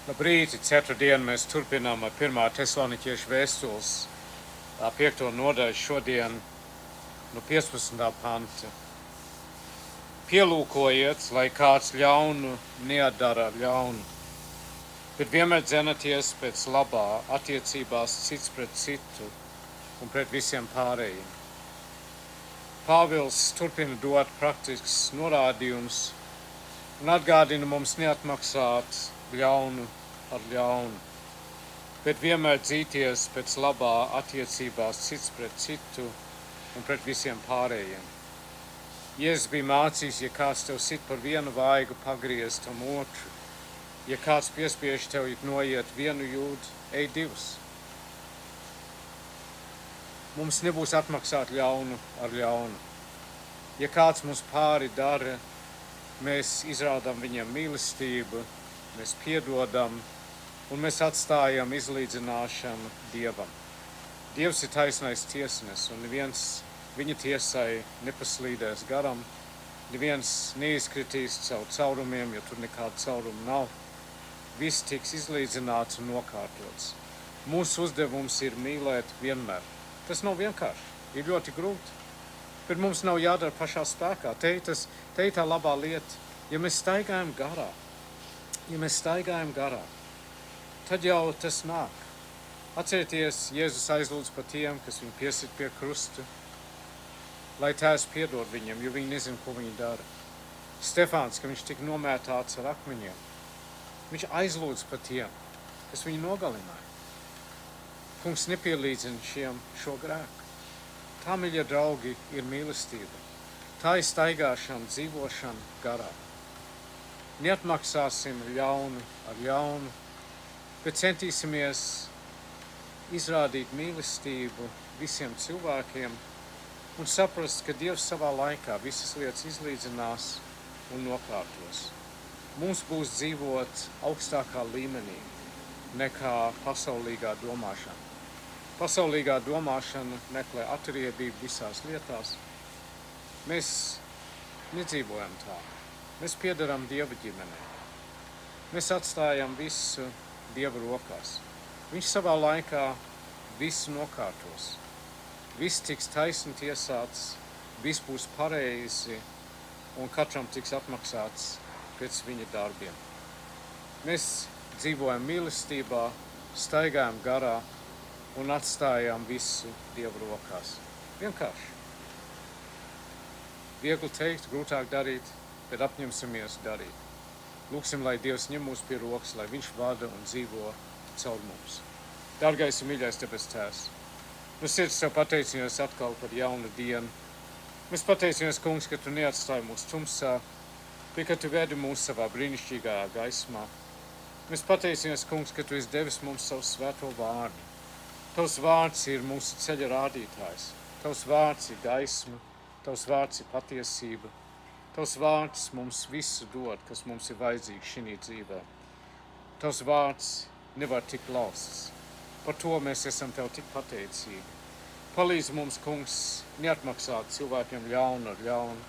Labrīt, ceturtdien mēs turpinām ar 1. Tesalonikiešu vēstules 5. nodaļu šodien no 15. panta. Pielūkojiet, lai kāds ļaunu neatdara ļaunu, bet vienmēr dzenaties pēc labā attiecībās cits pret citu un pret visiem pārējiem. Pāvils turpina dot praktisks norādījums un atgādina mums neatmaksāt ļaunu ar ļaunu, bet vienmēr dzīties pēc labā attiecībās cits pret citu un pret visiem pārējiem. Jēzus bija mācījis, ja kāds tev sit par vienu vaigu, pagriez tam otru. Ja kāds piespiež tev noiet vienu jūdu, ej divus. Mums nebūs atmaksāt ļaunu ar ļaunu. Ja kāds mums pāri dara, mēs izrādām viņam mīlestību, mēs piedodam un mēs atstājam izlīdzināšanu Dievam. Dievs ir taisnais tiesnesis un neviens viņa tiesai nepaslīdēs garam, neviens neizkritīs caur caurumiem, jo tur nekāda cauruma nav. Viss tiks izlīdzināts un nokārtots. Mūsu uzdevums ir mīlēt vienmēr. Tas nav vienkārši, ir ļoti grūti. Bet mums nav jādara pašā spēkā. Te ir tā labā lieta. Ja mēs staigājam garā, tad jau tas nāk. Atcerieties, Jēzus aizlūdz par tiem, kas viņu piesit pie krusta, lai Tēvs piedod viņiem, jo viņi nezina, ko viņi dara. Stefāns, ka viņš tika nomētāts ar akmeņiem, viņš aizlūdz par tiem, kas viņu nogalināja. Kungs nepielīdzina šiem šo grēku. Tā, mīļie draugi, ir mīlestība. Tā ir staigāšana, dzīvošana garā. Neatmaksāsim ļaunu ar ļaunu, bet centīsimies izrādīt mīlestību visiem cilvēkiem un saprast, ka Dievs savā laikā visas lietas izlīdzinās un nokārtos. Mums būs dzīvot augstākā līmenī nekā pasaulīgā domāšana. Pasaulīgā domāšana meklē atriebību visās lietās. Mēs nedzīvojam tā. Mēs piedaram Dieva ģimenei. Mēs atstājam visu Dieva rokās. Viņš savā laikā visu nokārtos. Viss tiks taisni tiesāts, viss būs pareizi un katram tiks atmaksāts pēc viņa darbiem. Mēs dzīvojam mīlestībā, staigājam garā un atstājām visu Dieva rokās. Vienkārši. Viegli teikt, grūtāk darīt, bet apņemsimies darīt. Lūksim, lai Dievs ņem mūs pie rokas, lai viņš vada un dzīvo caur mums. Dārgais un mīļais debes Tēvs, mēs sirds tev pateicamies atkal par jaunu dienu. Mēs pateicamies, Kungs, ka tu neatstāji mūs tumsā, bet ka tu vedi mūs savā brīnišķīgajā gaismā. Mēs pateicamies, Kungs, ka tu esi devis mums savu svēto vārdu. Tavs vārds ir mūsu ceļa rādītājs. Tavs vārds ir gaisma, tavs vārds ir patiesība. Tavs vārds mums visu dod, kas mums ir vajadzīgs šī dzīvē. Tavs vārds nevar tikt lausts. Par to mēs esam tev tik pateicīgi. Palīdz mums, Kungs, neatmaksāt cilvēkiem ļaunu ar ļaunu,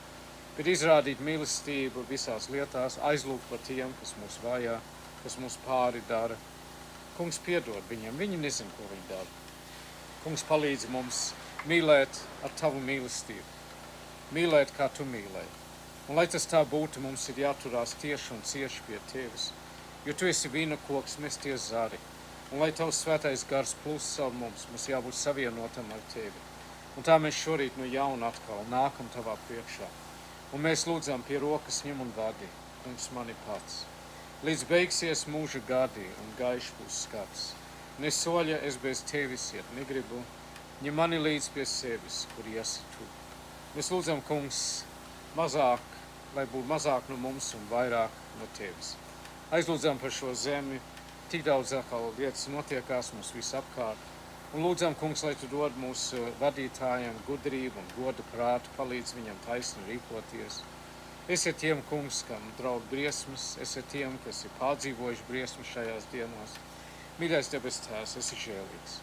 bet izrādīt mīlestību visās lietās, aizlūgt par tiem, kas mūs vajā, kas mūs pāri dara. Kungs, piedod viņiem, viņi nezin, ko viņi dara. Kungs, palīdz mums mīlēt ar tavu mīlestību, mīlēt, kā tu mīlēji. Un lai tas tā būtu, mums ir jāturās tieši un cieši pie tevis, jo tu esi vīna koks, mēs tie zari. Un lai tavs svētais gars plūst caur mums jābūt savienotam ar tevi. Un tā mēs šorīt no jauna atkal nākam tavā priekšā. Un mēs lūdzam pie rokas ņem un vadi, Kungs, mani pats. Līdz beigsies mūža gadi un gaišs būs skats. Ne soļa es bez tevis iet negribu, ņem mani līdz pie sevis, kur iesi tu. Mēs lūdzam, Kungs, mazāk, lai būtu mazāk no mums un vairāk no tevis. Aizlūdzam par šo zemi, tik daudz atkal lietas notiekās mums visapkārt. Un lūdzam, Kungs, lai tu dod mūsu vadītājiem gudrību un godu prātu, palīdz viņam taisni rīkoties. Esiet tiem, Kungs, kam draud briesmas, esiet tiem, kas ir pārdzīvojuši briesmas šajās dienās. Mīļais debes Tēvs, esi žēlīgs.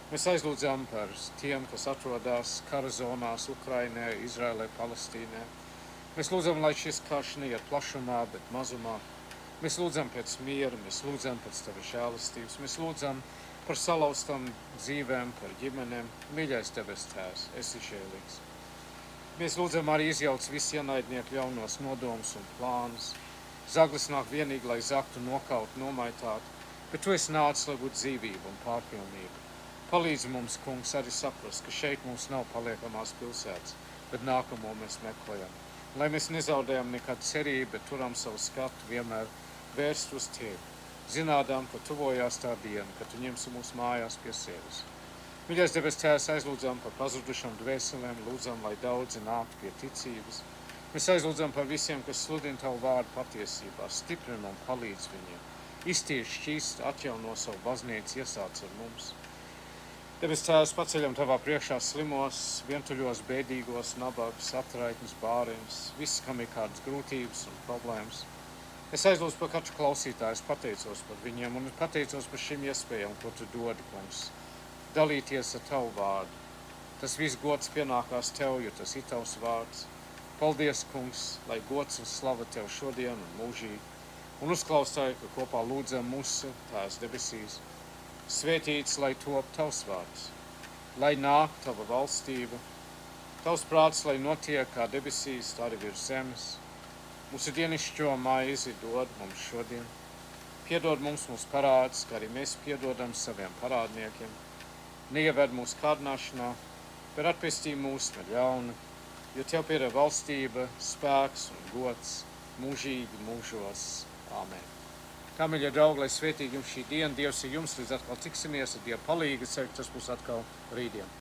Mēs aizlūdzam par tiem, kas atrodas kara zonās Ukrainē, Izraēlē, Palestīnē. Mēs lūdzam, lai šis karš neiet plašumā, bet mazumā. Mēs lūdzam pēc miera, mēs lūdzam pēc Tava žēlastības, mēs lūdzam par salauztām dzīvēm, par ģimenēm. Mīļais debes Tēvs, esi žēlīgs. Mēs lūdzam arī izjauc visu ienaidnieku ļaunos nodomus un plānus. Zaglis nāk vienīgi, lai zaktu, nokaut, nomaitātu, bet Tu esi nācis, lai būtu dzīvība un pārpilnība. Palīdzi mums, Kungs, arī saprast, ka šeit mums nav paliekamās pilsētas, bet nākamo mēs meklējam. Lai mēs nezaudējam nekādu cerību, bet turam savu skatu vienmēr vērst uz Tevi, zinādām, ka tuvojās tā diena, kad Tu ņemsi mūsu mājās pie sevis. Mīļais debes Tēvs, aizlūdzam par pazudušām dvēselēm, lūdzam, lai daudzi nāktu pie ticības. Mēs aizlūdzam par visiem, kas sludina Tavu vārdu patiesībā, stiprina un palīdz viņiem. Iztīri šķīst, atjauno savu baznīcu, iesāc ar mums. Debes Tēvs, paceļam Tavā priekšā slimos, vientuļos, bēdīgos, nabagus, atraitņus, bāriņus, viss, kam ir kādas grūtības un problēmas. Es aizlūdzu par katru klausītāju, es pateicos par viņiem un pateicos par šīm iespējām, ko Tu dodi, Kungs. Dalīties ar Tavu vārdu. Tas viss gods pienākās Tev, jo tas ir Tavs vārds. Paldies, Kungs, lai gods un slava Tev šodien un mūžīgi. Un uzklausāju, ka kopā lūdzam mūsu Tēvs debesīs. Svētīts, lai top Tavs vārds, lai nāk Tava valstība, Tavs prāts, lai notiek kā debesīs, tā arī virs zemes. Mūsu dienišķo maizi dod mums šodien. Piedod mums mūsu parādus, kā arī mēs piedodam saviem parādniekiem. Neieved mūsu kārdināšanā, bet atpestī mūs no ļauna, jo Tev pieder valstība, spēks un gods mūžīgi mūžos. Āmen. Kā, mīļie draugi, lai svētīgi jums šī diena, Dievs ir jums, līdz atkal tiksimies, ar Dievu palīgu, ceru, tas būs atkal rītdien.